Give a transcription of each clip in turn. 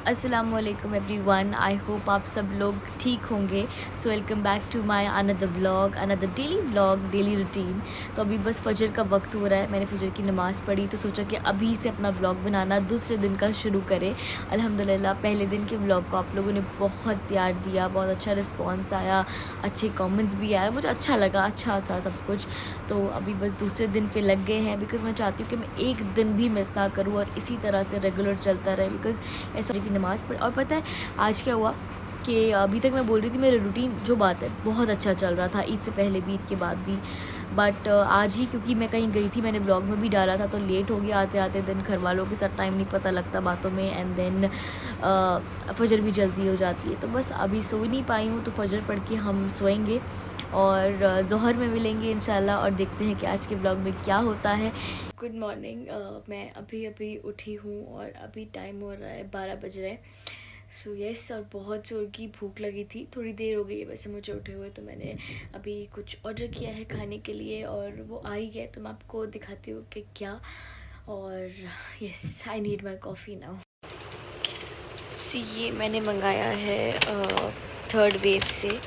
अस्सलामुअलैकुम everyone, I hope आप सब लोग ठीक होंगे। So welcome back to my another vlog, another daily vlog, daily routine. तो अभी बस फजर का वक्त हो रहा है, मैंने फजर की नमाज़ पढ़ी तो सोचा कि अभी से अपना व्लॉग बनाना दूसरे दिन का शुरू करें। अल्हम्दुलिल्लाह पहले दिन के व्लॉग को आप लोगों ने बहुत प्यार दिया, बहुत अच्छा रिस्पॉन्स आया, अच्छे कॉमेंट्स भी आए, मुझे अच्छा लगा, अच्छा था सब कुछ। तो अभी बस दूसरे दिन पे लग गए हैं बिकॉज़ मैं चाहती हूँ कि मैं एक दिन भी मिस ना करूँ और इसी तरह से रेगुलर चलता रहे। बिकॉज़ ऐसा की नमाज़ पढ़ी और पता है आज क्या हुआ कि अभी तक मैं बोल रही थी मेरा रूटीन जो बात है बहुत अच्छा चल रहा था, ईद से पहले भी ईद के बाद भी। बट आज ही क्योंकि मैं कहीं गई थी, मैंने ब्लॉग में भी डाला था, तो लेट हो गया आते आते दिन। घर वालों के साथ टाइम नहीं पता लगता बातों में, एंड देन फजर भी जल्दी हो जाती है। तो बस अभी सो नहीं पाई हूँ, तो फजर पढ़ के हम सोएंगे और ज़ोहर में मिलेंगे इंशाल्लाह और देखते हैं कि आज के ब्लॉग में क्या होता है। गुड मॉर्निंग, मैं अभी अभी उठी हूँ और अभी टाइम हो रहा है 12 बज रहे हैं। सो यस, और बहुत ज़ोर की भूख लगी थी, थोड़ी देर हो गई है वैसे मुझे उठे हुए। तो मैंने अभी कुछ ऑर्डर किया है खाने के लिए और वो आ ही गया, तो मैं आपको दिखाती हूँ कि क्या। और yes, I need my coffee now. So ये मैंने मंगाया है थर्ड वेव से।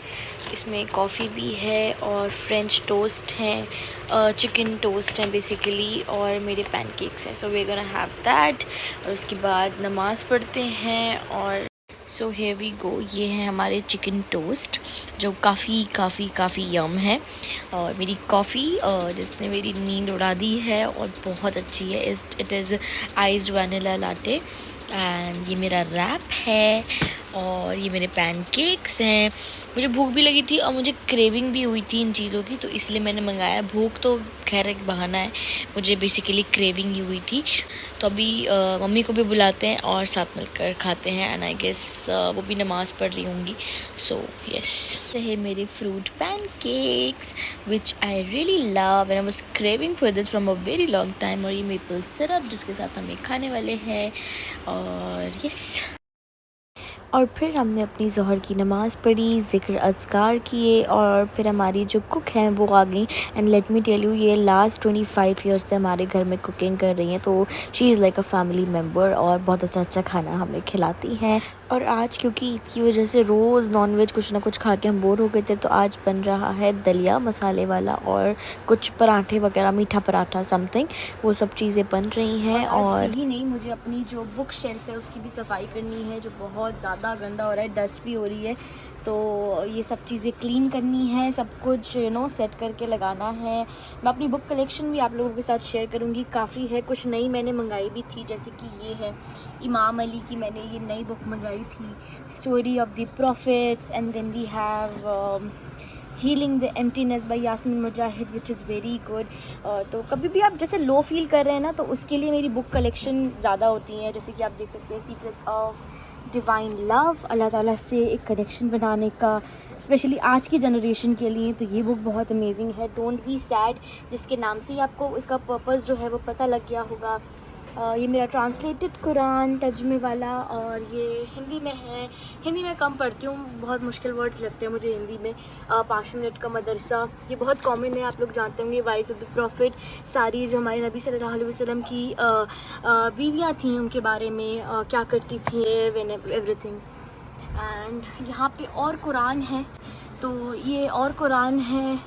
इसमें कॉफ़ी भी है और फ्रेंच टोस्ट हैं, चिकन टोस्ट हैं बेसिकली, और मेरे पैनकेक्स हैं। So we gonna have that और उसके बाद नमाज़ पढ़ते हैं। और सो हियर वी गो, ये है हमारे चिकन टोस्ट जो काफ़ी यम है। और मेरी कॉफ़ी जिसने मेरी नींद उड़ा दी है और बहुत अच्छी है। It is iced vanilla latte. And ये मेरा रैप है और ये मेरे पैनकेक्स हैं। मुझे भूख भी लगी थी और मुझे क्रेविंग भी हुई थी इन चीज़ों की, तो इसलिए मैंने मंगाया। भूख तो खैर एक बहाना है, मुझे बेसिकली क्रेविंग ही हुई थी। तो अभी मम्मी को भी बुलाते हैं और साथ मिलकर खाते हैं। एंड आई गेस वो भी नमाज़ पढ़ रही होंगी। सो यस, रहे मेरे fruit pancakes which I really love and I was craving for this from a very long time. और ये मेपल सिरप जिसके साथ हम खाने वाले हैं। और यस, और फिर हमने अपनी ज़ोहर की नमाज़ पढ़ी, ज़िक्र अज़कार किए और फिर हमारी जो कुक हैं वो आ गई। And let me tell you, ये लास्ट 25 ईयर्स से हमारे घर में कुकिंग कर रही हैं, तो she is like a family member और बहुत अच्छा अच्छा खाना हमें खिलाती हैं। और आज क्योंकि ईद की वजह से रोज़ नॉनवेज कुछ ना कुछ खा के हम बोर हो गए थे, तो आज बन रहा है दलिया मसाले वाला और कुछ पराठे वगैरह, मीठा पराठा समथिंग, वो सब चीज़ें बन रही हैं। और यही नहीं, मुझे अपनी जो बुक शेल्फ है उसकी भी सफाई करनी है, जो बहुत ज़्यादा गंदा हो रहा है, डस्ट भी हो रही है। तो ये सब चीज़ें क्लीन करनी है, सब कुछ सेट करके लगाना है। मैं अपनी बुक कलेक्शन भी आप लोगों के साथ शेयर करूँगी, काफ़ी है, कुछ नई मैंने मंगाई भी थी, जैसे कि ये है इमाम अली की, मैंने ये नई बुक मंगाई थी, story of the prophets. And then we have healing the emptiness by Yasmin Mujahid which is very good. तो कभी भी आप जैसे लो फील कर रहे हैं ना, तो उसके लिए मेरी बुक कलेक्शन ज़्यादा होती हैं। जैसे कि आप देख सकते हैं सीक्रेट्स ऑफ डिवाइन लव, अल्लाह ताला से एक कनेक्शन बनाने का, स्पेशली आज की जनरेशन के लिए, तो ये बुक बहुत अमेजिंग है। डोंट बी सैड, जिसके नाम से ही आपको इसका पर्पस जो है वो पता लग गया होगा। ये मेरा ट्रांसलेटेड कुरान तर्जुमे वाला, और ये हिंदी में है। हिंदी में कम पढ़ती हूँ, बहुत मुश्किल वर्ड्स लगते हैं मुझे हिंदी में। 5 मिनट का मदरसा, ये बहुत कॉमन है, आप लोग जानते होंगे। वाइफ्स ऑफ द प्रॉफिट, सारी जो हमारे नबी सल्लल्लाहु अलैहि वसल्लम की बीवियाँ थीं, उनके बारे में क्या करती थी, एवरीथिंग। एंड यहाँ पे और कुरान है, तो ये और कुरान है,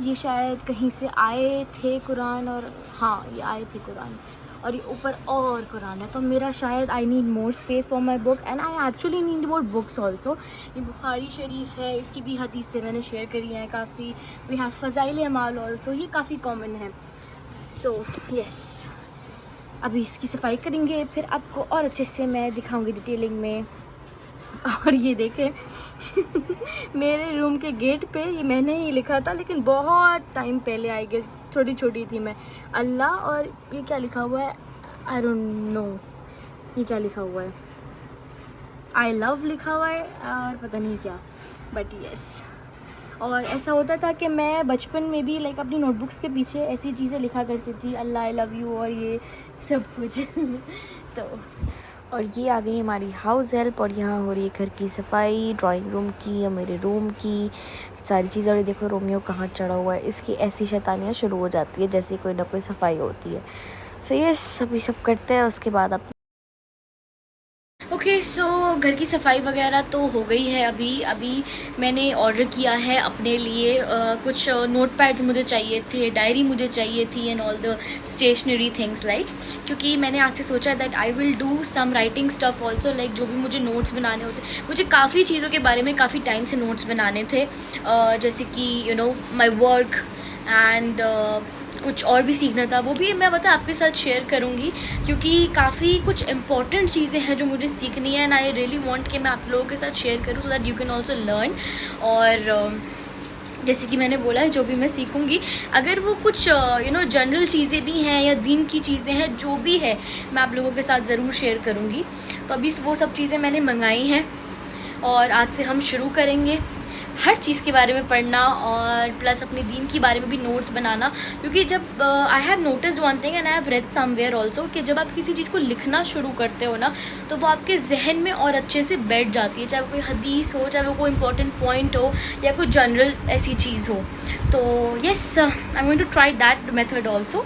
ये शायद कहीं से आए थे कुरान, और हाँ ये आए थे कुरान, और ये ऊपर और कुरान है। तो मेरा शायद I need more space for my book, and I actually need more books also. ये बुखारी शरीफ है, इसकी भी हदीस से मैंने शेयर करी है काफ़ी। वी हैव फ़ज़ाइल अमाल ऑल्सो, ये काफ़ी कॉमन है। सो यस, अभी इसकी सफाई करेंगे, फिर आपको और अच्छे से मैं दिखाऊंगी डिटेलिंग में। और ये देखें मेरे रूम के गेट पे ये मैंने ही लिखा था, लेकिन बहुत टाइम पहले, आई गेस छोटी थी मैं, अल्लाह, और ये क्या लिखा हुआ है, आई डोंट नो ये क्या लिखा हुआ है, आई लव लिखा हुआ है और पता नहीं क्या, बट यस। और ऐसा होता था कि मैं बचपन में भी लाइक अपनी नोटबुक्स के पीछे ऐसी चीज़ें लिखा करती थी, अल्लाह आई लव यू और ये सब कुछ तो और ये आ गई हमारी हाउस हेल्प, और यहाँ हो रही है घर की सफाई, ड्राइंग रूम की या मेरे रूम की सारी चीज़ें। और ये देखो रोमियो कहाँ चढ़ा हुआ है, इसकी ऐसी शैतानियाँ शुरू हो जाती है जैसे कोई ना कोई सफाई होती है। सो ये सभी सब करते हैं, उसके बाद आप ओके सो घर की सफाई वगैरह तो हो गई है। अभी मैंने ऑर्डर किया है अपने लिए कुछ नोट पैड्स मुझे चाहिए थे, डायरी मुझे चाहिए थी and all the stationery things like, क्योंकि मैंने आज से सोचा that I will do some writing stuff also, like जो भी मुझे नोट्स बनाने होते, मुझे काफ़ी चीज़ों के बारे में काफ़ी टाइम से नोट्स बनाने थे, जैसे कि you know my work and कुछ और भी सीखना था, वो भी मैं आपके साथ शेयर करूँगी, क्योंकि काफ़ी कुछ इंपॉर्टेंट चीज़ें हैं जो मुझे सीखनी है एंड आई रियली वांट कि मैं आप लोगों के साथ शेयर करूँ so that you can also learn. और जैसे कि मैंने बोला है जो भी मैं सीखूँगी, अगर वो कुछ यू नो जनरल चीज़ें भी हैं या दीन की चीज़ें हैं, जो भी है मैं आप लोगों के साथ ज़रूर शेयर करूँगी। तो अभी वो सब चीज़ें मैंने मंगाई हैं और आज से हम शुरू करेंगे हर चीज़ के बारे में पढ़ना और प्लस अपने दीन के बारे में भी नोट्स बनाना, क्योंकि जब I have notice one thing and I have read somewhere also कि जब आप किसी चीज़ को लिखना शुरू करते हो ना, तो वो आपके जहन में और अच्छे से बैठ जाती है, चाहे वो कोई हदीस हो, चाहे वो कोई इंपॉर्टेंट पॉइंट हो या कोई जनरल ऐसी चीज़ हो। तो yes, I am going to try that method also.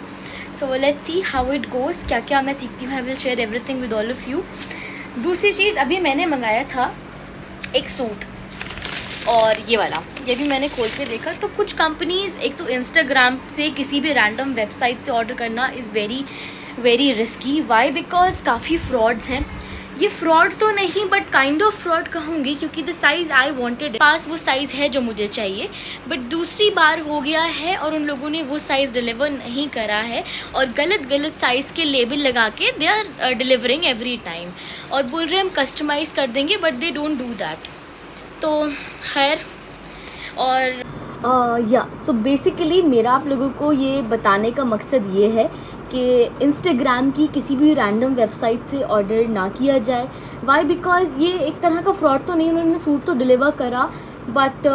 So let's see how it goes, क्या क्या मैं सीखती हूँ। I will share everything with all of you. दूसरी चीज़, अभी मैंने मंगाया था एक सूट, और ये वाला, ये भी मैंने खोल के देखा। तो कुछ कंपनीज़, एक तो इंस्टाग्राम से किसी भी रैंडम वेबसाइट से ऑर्डर करना is very very risky. Why? Because काफ़ी फ्रॉड्स हैं। ये फ्रॉड तो नहीं बट काइंड ऑफ फ्रॉड कहूँगी, क्योंकि द साइज़ आई वांटेड पास वो साइज़ है जो मुझे चाहिए, बट दूसरी बार हो गया है और उन लोगों ने वो साइज़ डिलीवर नहीं करा है और गलत साइज़ के लेबल लगा के they are delivering every time और बोल रहे हम कस्टमाइज़ कर देंगे, but they don't do that. तो खैर, और या सो बेसिकली मेरा आप लोगों को ये बताने का मकसद ये है कि इंस्टाग्राम की किसी भी रैंडम वेबसाइट से ऑर्डर ना किया जाए। वाई? बिकॉज़ ये एक तरह का फ्रॉड तो नहीं, उन्होंने सूट तो डिलीवर करा, बट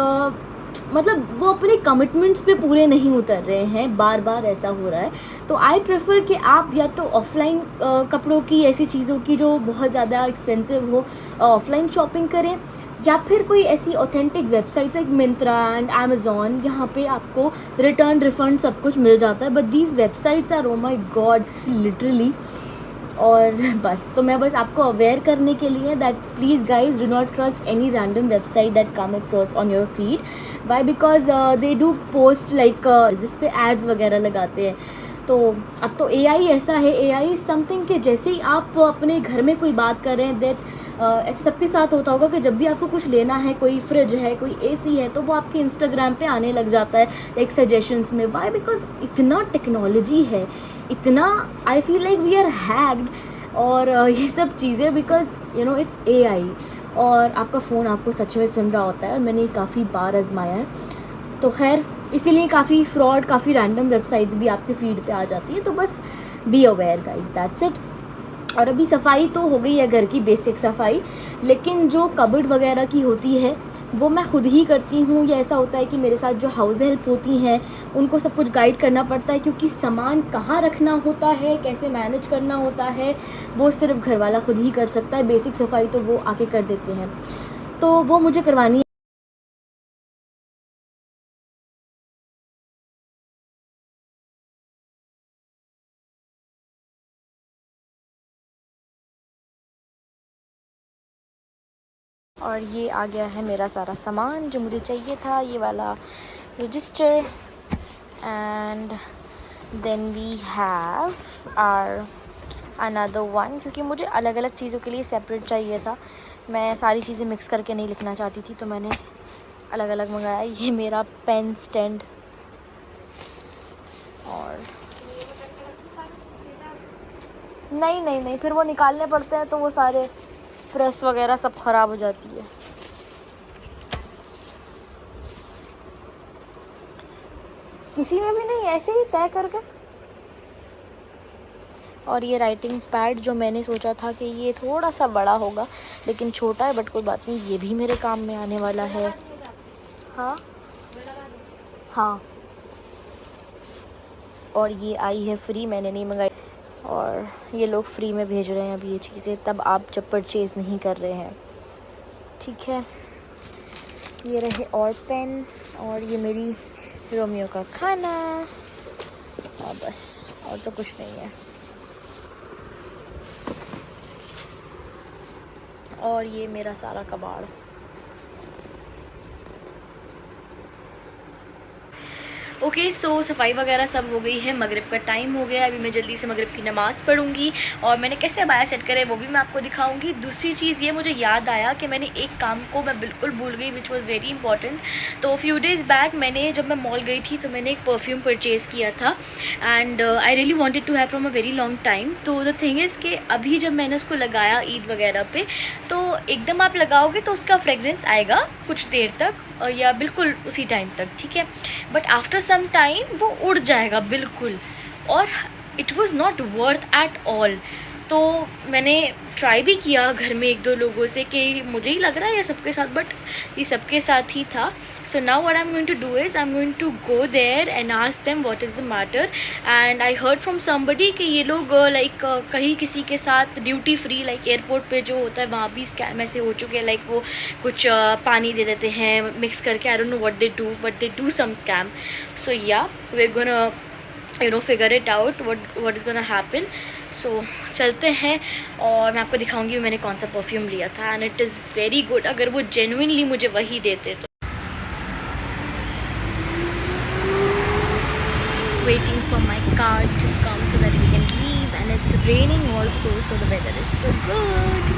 मतलब वो अपने कमिटमेंट्स पे पूरे नहीं उतर रहे हैं, बार बार ऐसा हो रहा है। तो आई प्रेफर कि आप या तो ऑफ़लाइन कपड़ों की, ऐसी चीज़ों की जो बहुत ज़्यादा एक्सपेंसिव हो, ऑफ़लाइन शॉपिंग करें, या फिर कोई ऐसी authentic websites like Myntra and Amazon जहाँ पे आपको रिटर्न रिफ़ंड सब कुछ मिल जाता है। But these websites are, oh my God, literally. और तो मैं बस आपको अवेयर करने के लिए that please guys do not trust any random website that come across on your feed. Why? Because they do post like जिस पे एड्स वगैरह लगाते हैं। तो अब तो AI ऐसा है, AI इज़ समथिंग कि जैसे ही आप अपने घर में कोई बात कर रहे हैं, दैट ऐसे सबके साथ होता होगा कि जब भी आपको कुछ लेना है, कोई फ्रिज है, कोई AC है, तो वो आपके इंस्टाग्राम पे आने लग जाता है लाइक सजेशंस में। वाई? बिकॉज इतना टेक्नोलॉजी है, इतना I feel like we are hacked और ये सब चीज़ें, because you know it's AI और आपका फ़ोन आपको सच में सुन रहा होता है, और मैंने काफ़ी बार आजमाया है। तो खैर, इसीलिए काफ़ी फ्रॉड, काफ़ी रैंडम वेबसाइट्स भी आपके फीड पे आ जाती है। तो बस be aware guys, that's it. और अभी सफाई तो हो गई है, घर की बेसिक सफाई, लेकिन जो कबर्ड वगैरह की होती है वो मैं खुद ही करती हूँ, या ऐसा होता है कि मेरे साथ जो हाउस हेल्प होती हैं उनको सब कुछ गाइड करना पड़ता है, क्योंकि सामान कहाँ रखना होता है, कैसे मैनेज करना होता है, वो सिर्फ घर वाला खुद ही कर सकता है। बेसिक सफाई तो वो आके कर देते हैं, तो वो मुझे करवानी है। और ये आ गया है मेरा सारा सामान जो मुझे चाहिए था, ये वाला register, and then we have are another one, क्योंकि मुझे अलग अलग चीज़ों के लिए सेपरेट चाहिए था। मैं सारी चीज़ें मिक्स करके नहीं लिखना चाहती थी, तो मैंने अलग अलग मंगाया। ये मेरा पेन स्टैंड, और नहीं, फिर वो निकालने पड़ते हैं, तो वो सारे प्रेस वगैरह सब ख़राब हो जाती है। किसी में भी नहीं, ऐसे ही तय करके। और ये राइटिंग पैड जो मैंने सोचा था कि ये थोड़ा सा बड़ा होगा, लेकिन छोटा है, बट कोई बात नहीं, ये भी मेरे काम में आने वाला है। हाँ, और ये आई है फ्री, मैंने नहीं मंगाई, और ये लोग फ्री में भेज रहे हैं अभी ये चीज़ें, तब आप जब परचेज़ नहीं कर रहे हैं। ठीक है, ये रहे और पेन, और ये मेरी रोमियो का खाना, और बस, और तो कुछ नहीं है। और ये मेरा सारा कबाड़। ओके सो सफाई वगैरह सब हो गई है, मगरिब का टाइम हो गया है। अभी मैं जल्दी से मगरिब की नमाज़ पढ़ूंगी और मैंने कैसे अबाया सेट करे वो भी मैं आपको दिखाऊंगी। दूसरी चीज़ ये मुझे याद आया कि मैंने एक काम को मैं बिल्कुल भूल गई विच वॉज़ वेरी इंपॉर्टेंट। तो फ्यू डेज़ बैक मैंने जब मैं मॉल गई थी तो मैंने एक परफ्यूम परचेज़ किया था and I really wanted to have from a very long time. तो द थिंग इज़ कि अभी जब मैंने उसको लगाया ईद वगैरह पे, तो एकदम आप लगाओगे तो उसका फ्रेगरेंस आएगा कुछ देर तक या बिल्कुल उसी टाइम तक, ठीक है, बट आफ्टर सम टाइम वो उड़ जाएगा बिल्कुल, और it was not worth at all. तो मैंने ट्राई भी किया घर में एक दो लोगों से कि मुझे ही लग रहा है ये सबके साथ, बट ये सबके साथ ही था। So now what I am going to do is I am going to go there and ask them what is the matter. And I heard from somebody कि ये लोग लाइक कहीं किसी के साथ ड्यूटी फ्री लाइक एयरपोर्ट पे जो होता है वहाँ भी स्कैम ऐसे हो चुके हैं, लाइक वो कुछ पानी दे देते हैं मिक्स करके, I don't know what they do but they do some scam. So yeah we are gonna figure it out what is gonna happen. So चलते हैं और मैं आपको दिखाऊंगी मैंने कौन सा परफ्यूम लिया था and it is very good, अगर वो जेन्युइनली मुझे वही देते तो। Waiting for my car to come so that we can leave, and it's raining also, so the weather is so good.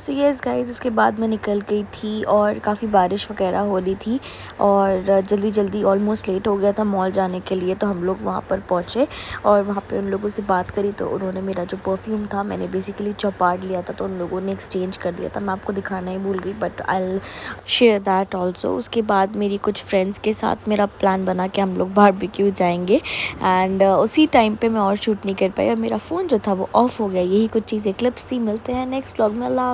So yes guys, उसके बाद मैं निकल गई थी और काफ़ी बारिश वगैरह हो रही थी और जल्दी जल्दी ऑलमोस्ट लेट हो गया था मॉल जाने के लिए। तो हम लोग वहाँ पर पहुँचे और वहाँ पे उन लोगों से बात करी तो उन्होंने मेरा जो परफ्यूम था मैंने बेसिकली चौपाट लिया था तो उन लोगों ने एक्सचेंज कर दिया था। मैं आपको दिखाना ही भूल गई but I will share that also. उसके बाद मेरी कुछ फ्रेंड्स के साथ मेरा प्लान बना कि हम लोग बारबेक्यू जाएंगे एंड उसी टाइम पे मैं और शूट नहीं कर पाई और मेरा फ़ोन जो था वो ऑफ़ हो गया। यही कुछ चीज़ें क्लिप्स थी। मिलते हैं नेक्स्ट व्लॉग में। अल्लाह।